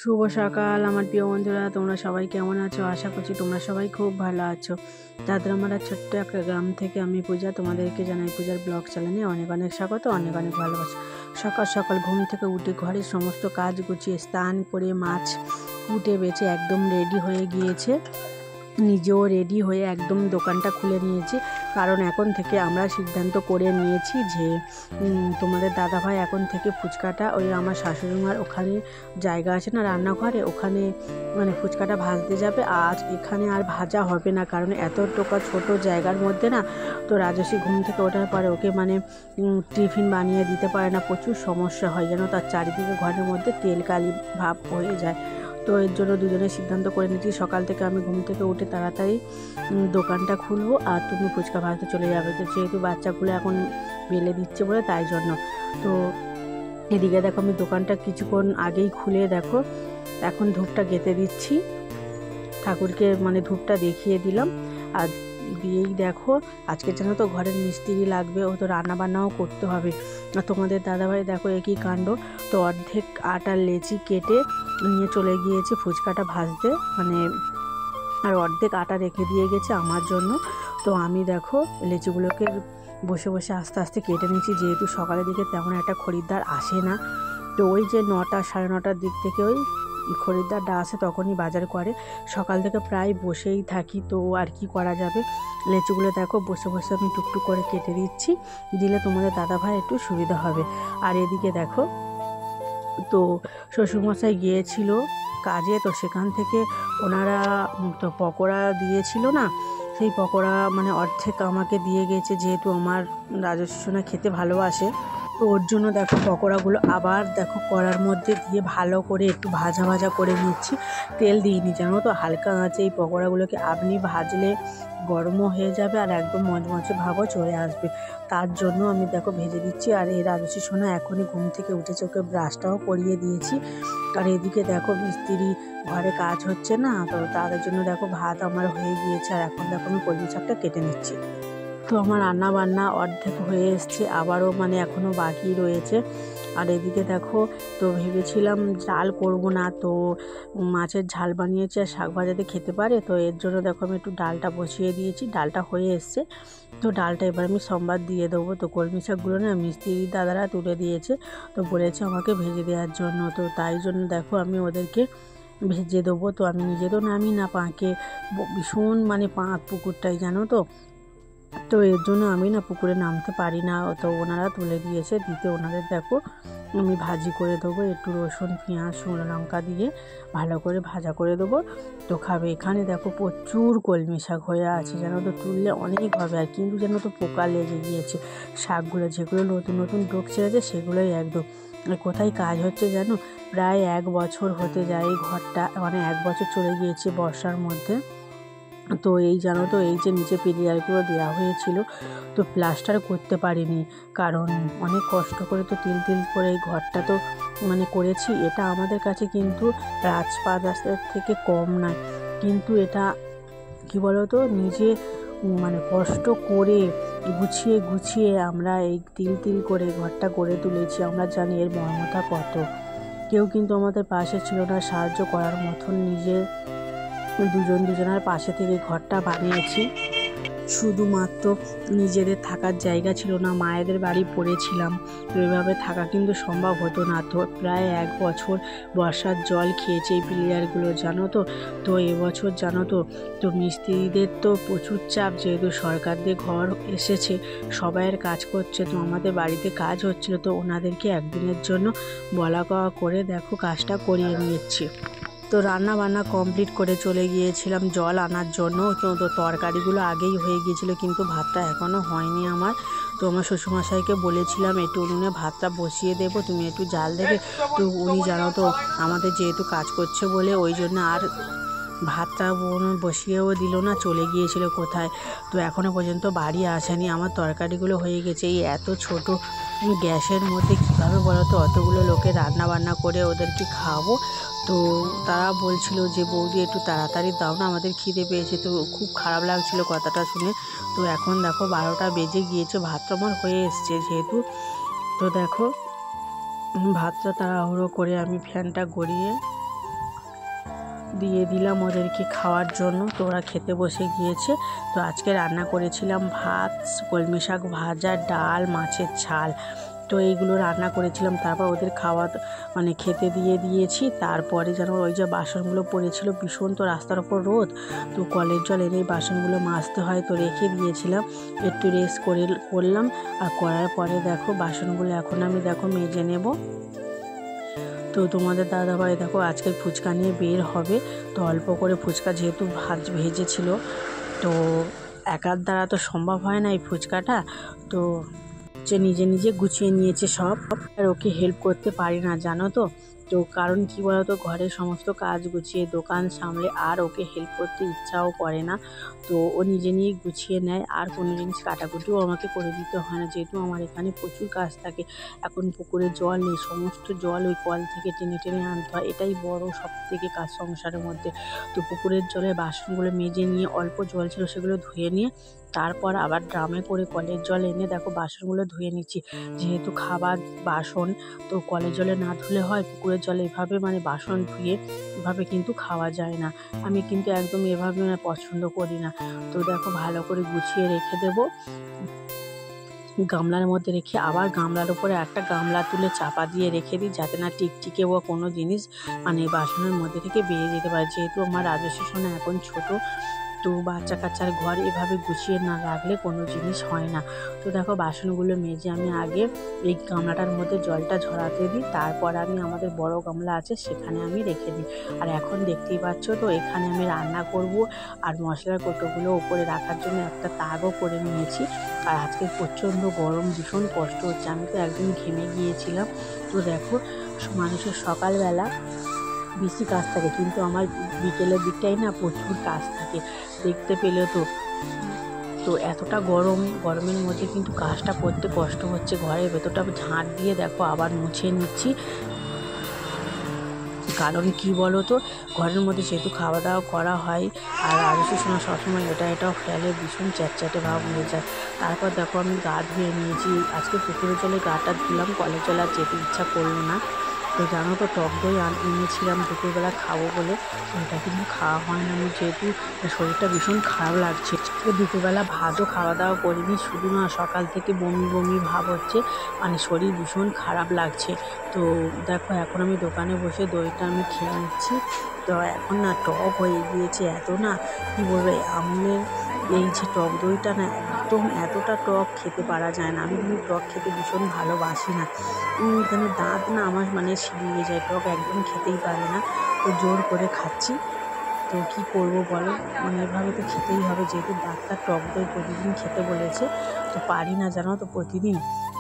শুভ সকাল আমার প্রিয় বন্ধুরা, তোমরা সবাই কেমন আছো? আশা করছি তোমরা সবাই খুব ভালো আছো। দাদরামারা ছোট্ট একটা গ্রাম থেকে আমি পূজা তোমাদেরকে জানাই পূজার ব্লগ চ্যানেলে অনেক অনেক স্বাগত, অনেক অনেক ভালোবাসা। সকাল সকাল ঘুম থেকে উঠে ঘরের সমস্ত কাজ গুছিয়ে স্নান করে মাছ কুটে বেছে একদম রেডি হয়ে গিয়েছে। নিজেও রেডি হয়ে একদম দোকানটা খুলে নিয়েছি, কারণ এখন থেকে আমরা সিদ্ধান্ত করে নিয়েছি যে তোমাদের দাদাভাই এখন থেকে ফুচকাটা ওই আমার শাশুড়িমার ওখানে জায়গা আছে না রান্নাঘরে, ওখানে মানে ফুচকাটা ভাজতে যাবে। আজ এখানে আর ভাজা হবে না, কারণ এতটুকু ছোট জায়গার মধ্যে না, তো রাজস্বী ঘুম থেকে ওঠার পরে ওকে মানে টিফিন বানিয়ে দিতে পারে না, প্রচুর সমস্যা হয় যেন, তার চারিদিকে ঘরের মধ্যে তেল কালি ভাব হয়ে যায়। তো এর জন্য দুজনে সিদ্ধান্ত করে নিয়েছি সকাল থেকে আমি ঘুম থেকে উঠে তাড়াতাড়ি দোকানটা খুলবো আর তুমি ফুচকা ভাজতে চলে যাবে, তো যেহেতু বাচ্চাগুলো এখন বেলে দিচ্ছে বলে তাই জন্য। তো এদিকে দেখো আমি দোকানটা কিছুক্ষণ আগেই খুলে দেখো এখন ধূপটা গেঁথে দিচ্ছি, ঠাকুরকে মানে ধূপটা দেখিয়ে দিলাম। আর দিয়েই দেখো আজকে যেন তো ঘরের মিস্ত্রি লাগবে, ও তো রান্না বান্নাও করতে হবে। আর তোমাদের দাদাভাই দেখো একই কাণ্ড, তো অর্ধেক আটার লেচি কেটে নিয়ে চলে গিয়েছে ফুচকাটা ভাজতে, মানে আর অর্ধেক আটা রেখে দিয়ে গেছে আমার জন্য। তো আমি দেখো লেচিগুলোকে বসে বসে আস্তে আস্তে কেটে নিয়েছি, যেহেতু সকালের দিকে তেমন একটা খরিদ্দার আসে না, তো ওই যে 9টা সাড়ে 9টার দিক থেকে ওই খরিদ্দারটা আসে তখনই বাজার করে। সকাল থেকে প্রায় বসেই থাকি, তো আর কি করা যাবে। লেচুগুলো দেখো বসে বসে আমি টুকটুক করে কেটে দিচ্ছি, দিলে তোমাদের দাদাভাই একটু সুবিধা হবে। আর এদিকে দেখো তো শ্বশুরমশাই গিয়েছিল কাজে, তো সেখান থেকে ওনারা তো পকোড়া দিয়েছিল না, সেই পকোড়া মানে অর্ধেক আমাকে দিয়ে গেছে, যেহেতু আমার রাজস্বী সোনা খেতে ভালোবাসে। তো ওর জন্য দেখো পকোড়াগুলো আবার দেখো কড়ার মধ্যে দিয়ে ভালো করে একটু ভাজা ভাজা করে নিচ্ছি, তেল দিইনি জানো তো, হালকা আঁচে এই পকোড়াগুলোকে আপনি ভাজলে গরমও হয়ে যাবে আর একদম মচমচে ভাবও চলে আসবে, তার জন্য আমি দেখো ভেজে দিচ্ছি। আর এই রাজস্বী সোনা এখনই ঘুম থেকে উঠেছে, ওকে ব্রাশটাও করিয়ে দিয়েছি। আর এদিকে দেখো মিস্ত্রি ঘরে কাজ হচ্ছে না, তো তাদের জন্য দেখো ভাত আমার হয়ে গিয়েছে, আর এখন দেখো আমি কলমি শাকটা কেটে নিচ্ছি। তো আমার রান্না বান্না অর্ধেক হয়ে এসছে, আবারও মানে এখনও বাকি রয়েছে। আর এদিকে দেখো তো ভেবেছিলাম ঝাল করব না, তো মাছের ঝাল বানিয়েছি আর শাক ভাজাতে খেতে পারে, তো এর জন্য দেখো আমি একটু ডালটা বসিয়ে দিয়েছি, ডালটা হয়ে এসছে। তো ডালটা এবার আমি সোমবার দিয়ে দেবো। তো কলমি শাকগুলো না মিস্ত্রি দাদারা তুলে দিয়েছে, তো বলেছে আমাকে ভেজে দেওয়ার জন্য, তো তাই জন্য দেখো আমি ওদেরকে ভেজে দেবো। তো আমি নিজে তো নামি না পাঁকে, ভীষণ মানে পাঁক পুকুরটাই জানো তো, তো এর জন্য আমি না পুকুরে নামতে পারি না, তো ওনারা তুলে দিয়েছে, দিতে ওনাদের দেখো আমি ভাজি করে দেবো, একটু রসুন পেঁয়াজ শুকনো লঙ্কা দিয়ে ভালো করে ভাজা করে দেবো, তো খাবে। এখানে দেখো প্রচুর কলমি শাক হয়ে আছে যেন তো, তুললে অনেক হবে, আর কিন্তু যেন তো পোকা লেগে গিয়েছে শাকগুলো, যেগুলো নতুন নতুন ডোক ছেড়েছে সেগুলোই একদম। আর কোথায় কাজ হচ্ছে জানো, প্রায় 1 বছর হতে যায় এই ঘরটা, মানে 1 বছর চলে গিয়েছে বর্ষার মধ্যে। তো এই জানো তো এই যে নিচে পিলিয়ারগুলো দেওয়া হয়েছিল, তো প্লাস্টার করতে পারিনি, কারণ অনেক কষ্ট করে তো তিল তিল করে এই ঘরটা তো মানে করেছি। এটা আমাদের কাছে কিন্তু রাজপ্রাসাদের থেকে কম নয়, কিন্তু এটা কি বলো তো নিজে মানে কষ্ট করে গুছিয়ে গুছিয়ে আমরা এই তিল তিল করে ঘরটা গড়ে তুলেছি, আমরা জানি এর মর্মতা কত। কেউ কিন্তু আমাদের পাশে ছিল না সাহায্য করার মতন, নিজের দুজনের পাশে থেকে ঘরটা বানিয়েছি। শুধুমাত্র নিজেদের থাকার জায়গা ছিল না, মায়েদের বাড়ি পড়েছিলাম, তো এভাবে থাকা কিন্তু সম্ভব হতো না। তো প্রায় 1 বছর বর্ষার জল খেয়েছে এই পিলিয়ারগুলো জানো তো। তো এবছর জানো তো, তো মিস্ত্রিদের তো প্রচুর চাপ, যেহেতু সরকার দিয়ে ঘর এসেছে, সবাইয়ের কাজ করছে, তো আমাদের বাড়িতে কাজ হচ্ছিল, তো ওনাদেরকে একদিনের জন্য বলা কওয়া করে দেখো কাজটা করিয়ে নিয়েছি। তো রান্না বান্না কমপ্লিট করে চলে গিয়েছিলাম জল আনার জন্য, তো তরকারিগুলো আগেই হয়ে গিয়েছিলো, কিন্তু ভাতটা এখনও হয়নি আমার। তো আমার শ্বশুরমশাইকে বলেছিলাম একটু উনুনে ভাতটা বসিয়ে দেবো, তুমি একটু জাল দেবে। তো উনি জানো তো আমাদের যেহেতু কাজ করছে বলে ওই জন্য আর ভাতটা বসিয়েও দিল না, চলে গিয়েছিল কোথায়। তো এখনও পর্যন্ত বাড়ি আসেনি, আমার তরকারিগুলো হয়ে গেছে। এই এত ছোট গ্যাসের মধ্যে কীভাবে বলো তো অতগুলো লোকে রান্না বান্না করে ওদেরকে খাওয়াবো। তো তারা বলছিল যে বৌদি একটু তাড়াতাড়ি দাও না, আমাদের খিদে পেয়েছে। তো খুব খারাপ লাগছিল কথাটা শুনে। তো এখন দেখো 12টা বেজে গিয়েছে, ভাতটা আমার হয়ে এসছে যেহেতু। তো দেখো ভাতটা তাড়াহুড়ো করে আমি ফ্যানটা গড়িয়ে দিয়ে দিলাম ওদেরকে খাওয়ার জন্য। তো ওরা খেতে বসে গিয়েছে। তো আজকে রান্না করেছিলাম ভাত, কলমি শাক ভাজা, ডাল, মাছের ঝাল। তো এইগুলো রান্না করেছিলাম। তারপর ওদের খাওয়া মানে খেতে দিয়ে দিয়েছি। তারপরে যেন ওই যে বাসনগুলো পড়েছিল, ভীষণ তো রাস্তার ওপর রোদ, তো কলের জল এনে বাসনগুলো মাজতে হয়, তো রেখে দিয়েছিলাম। একটু রেস্ট করলাম। আর করার পরে দেখো বাসনগুলো এখন আমি মেজে নেব। তো তোমাদের দাদাভাই দেখো আজকের ফুচকা নিয়ে বের হবে। তো অল্প করে ফুচকা যেহেতু ভেজেছিল, তো একার দ্বারা তো সম্ভব হয় না এই ফুচকাটা। তো যে নিজে নিজে গুছিয়ে নিয়েছে সব। আর ওকে হেল্প করতে পারি না জানো তো। তো কারণ কি বলতো, ঘরের সমস্ত কাজ গুছিয়ে দোকান সামলে আর ওকে হেল্প করতে ইচ্ছাও করে না। তো ও নিজে নিয়ে গুছিয়ে নেয়। আর কোনো জিনিস কাটাকুটিও আমাকে করে দিতে হয় না, যেহেতু আমার এখানে প্রচুর কাজ থাকে। এখন পুকুরে জল নেই, সমস্ত জল ওই কল থেকে টেনে টেনে আনতে হয়। এটাই বড় সব থেকে কাজ সংসারের মধ্যে। তো পুকুরের জলে বাসনগুলো মেজে নিয়ে, অল্প জল ছিল সেগুলো ধুয়ে নিয়ে তারপর আবার ড্রামে করে কলের জল এনে দেখো বাসনগুলো ধুয়ে নিচ্ছি। যেহেতু খাবার বাসন, তো কলের জলে না ধুলে হয়, পুকুরের জলে এভাবে বাসন ধুয়ে এভাবে কিন্তু খাওয়া যায় না। আমি কিন্তু একদম এভাবে পছন্দ করি না। তো দেখো ভালো করে গুছিয়ে রেখে দেবো গামলার মধ্যে রেখে। আবার গামলার উপরে একটা গামলা তুলে চাপা দিয়ে রেখে দিই, যাতে না টিকটিকে বা কোনো জিনিস বাসনের মধ্যে থেকে বেরিয়ে যেতে পারে। যেহেতু আমার রাজস্বী সোনা এখন ছোট, তো বাচ্চা কাচ্চার ঘর এভাবে গুছিয়ে না রাখলে কোনো জিনিস হয় না। তো দেখো বাসনগুলো মেজে আমি আগে এই গামলাটার মধ্যে জলটা ঝরাতে দিই, তারপর আমি আমাদের বড় গামলা আছে সেখানে আমি রেখে দিই। আর এখন দেখতেই পাচ্ছ, তো এখানে আমি রান্না করব। আর মশলার কৌটোগুলো উপরে রাখার জন্য একটা তাগও করে নিয়েছি। আর আজকে প্রচণ্ড গরম, ভীষণ কষ্ট হচ্ছে, আমি তো একদম ঘেমে গিয়েছিলাম। তো দেখো মানুষের সকালবেলা বেশি কাজ থাকে, কিন্তু আমার বিকেলের দিকটাই না প্রচুর কাজ থাকে, দেখতে পেলে তো। তো এতটা গরমের মধ্যে কিন্তু কাজটা করতে কষ্ট হচ্ছে। ঘরের ভেতরটা ঝাঁট দিয়ে দেখো আবার মুছে নিচ্ছি। কারণ কি বলো তো, ঘরের মধ্যে যেহেতু খাওয়া দাওয়া করা হয়, আর রাজস্বী সোনা সবসময় এটাও ফেলে, ভীষণ চ্যাটচ্যাটে ভাব হয়ে যায়। তারপর দেখো আমি গা ধুয়ে নিয়েছি। আজকে পুকুরের জলে গাটা ধুলাম, কলের জলে আর যেতে ইচ্ছা করলো না। তো জানো তো, টক দই এনেছিলাম দুপুরবেলা খাবো বলে, ওইটা কিন্তু খাওয়া হয় না। আমি যেহেতু শরীরটা ভীষণ খারাপ লাগছে, দুপুরবেলা ভাতও খাওয়া দাওয়া করিনি। শুধু না, সকাল থেকে বমি বমি ভাব হচ্ছে, শরীর ভীষণ খারাপ লাগছে। তো দেখো এখন আমি দোকানে বসে দইটা আমি খেয়ে নিচ্ছি। তো এখন না টক হয়ে গিয়েছে, এত না কী বলবে, আমুলের এই যে টক দইটা না একদম এতটা টক খেতে পারা যায় না। আমি কিন্তু টক খেতে ভীষণ ভালোবাসি না, যেন দাঁত না আমার ছিঁড়িয়ে যায়, টক একদম খেতেই পারে না। তো জোর করে খাচ্ছি। তো কী করবো বলো, এভাবে তো খেতেই হবে, যেহেতু ডাক্তার টক দই প্রতিদিন খেতে বলেছে। তো পারি না জানো তো প্রতিদিন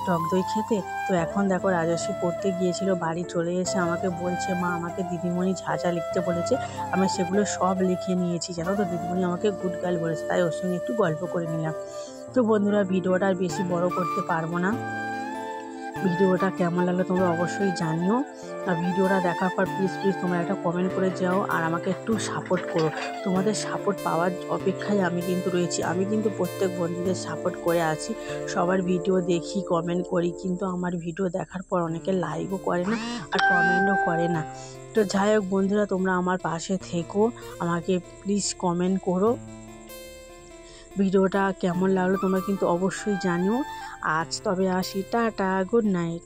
টক দই খেতে। তো এখন দেখো রাজস্বী পড়তে গিয়েছিল, বাড়ি চলে এসে আমাকে বলছে, মা আমাকে দিদিমণি যা যা লিখতে বলেছে আমি সেগুলো সব লিখে নিয়েছি জানো তো। দিদিমণি আমাকে গুড গার্ল বলেছে, তাই ওর সঙ্গে একটু গল্প করে নিলাম। তো বন্ধুরা, ভিডিওটা আর বেশি বড় করতে পারবো না। ভিডিওটা কেমন লাগলো তোমরা অবশ্যই জানিও। আর ভিডিওটা দেখার পর প্লিজ তোমরা একটা কমেন্ট করে যাও, আর আমাকে একটু সাপোর্ট করো। তোমাদের সাপোর্ট পাওয়ার অপেক্ষায় আমি কিন্তু রয়েছি। আমি কিন্তু প্রত্যেক বন্ধুদের সাপোর্ট করে আছি, সবার ভিডিও দেখি, কমেন্ট করি, কিন্তু আমার ভিডিও দেখার পর অনেকে লাইকও করে না আর কমেন্টও করে না। তো যাই হোক বন্ধুরা, তোমরা আমার পাশে থেকো, আমাকে প্লিজ কমেন্ট করো। ভিডিওটা কেমন লাগলো তোমরা কিন্তু অবশ্যই জানিও। আজ তবে আসি, টাটা, গুড নাইট।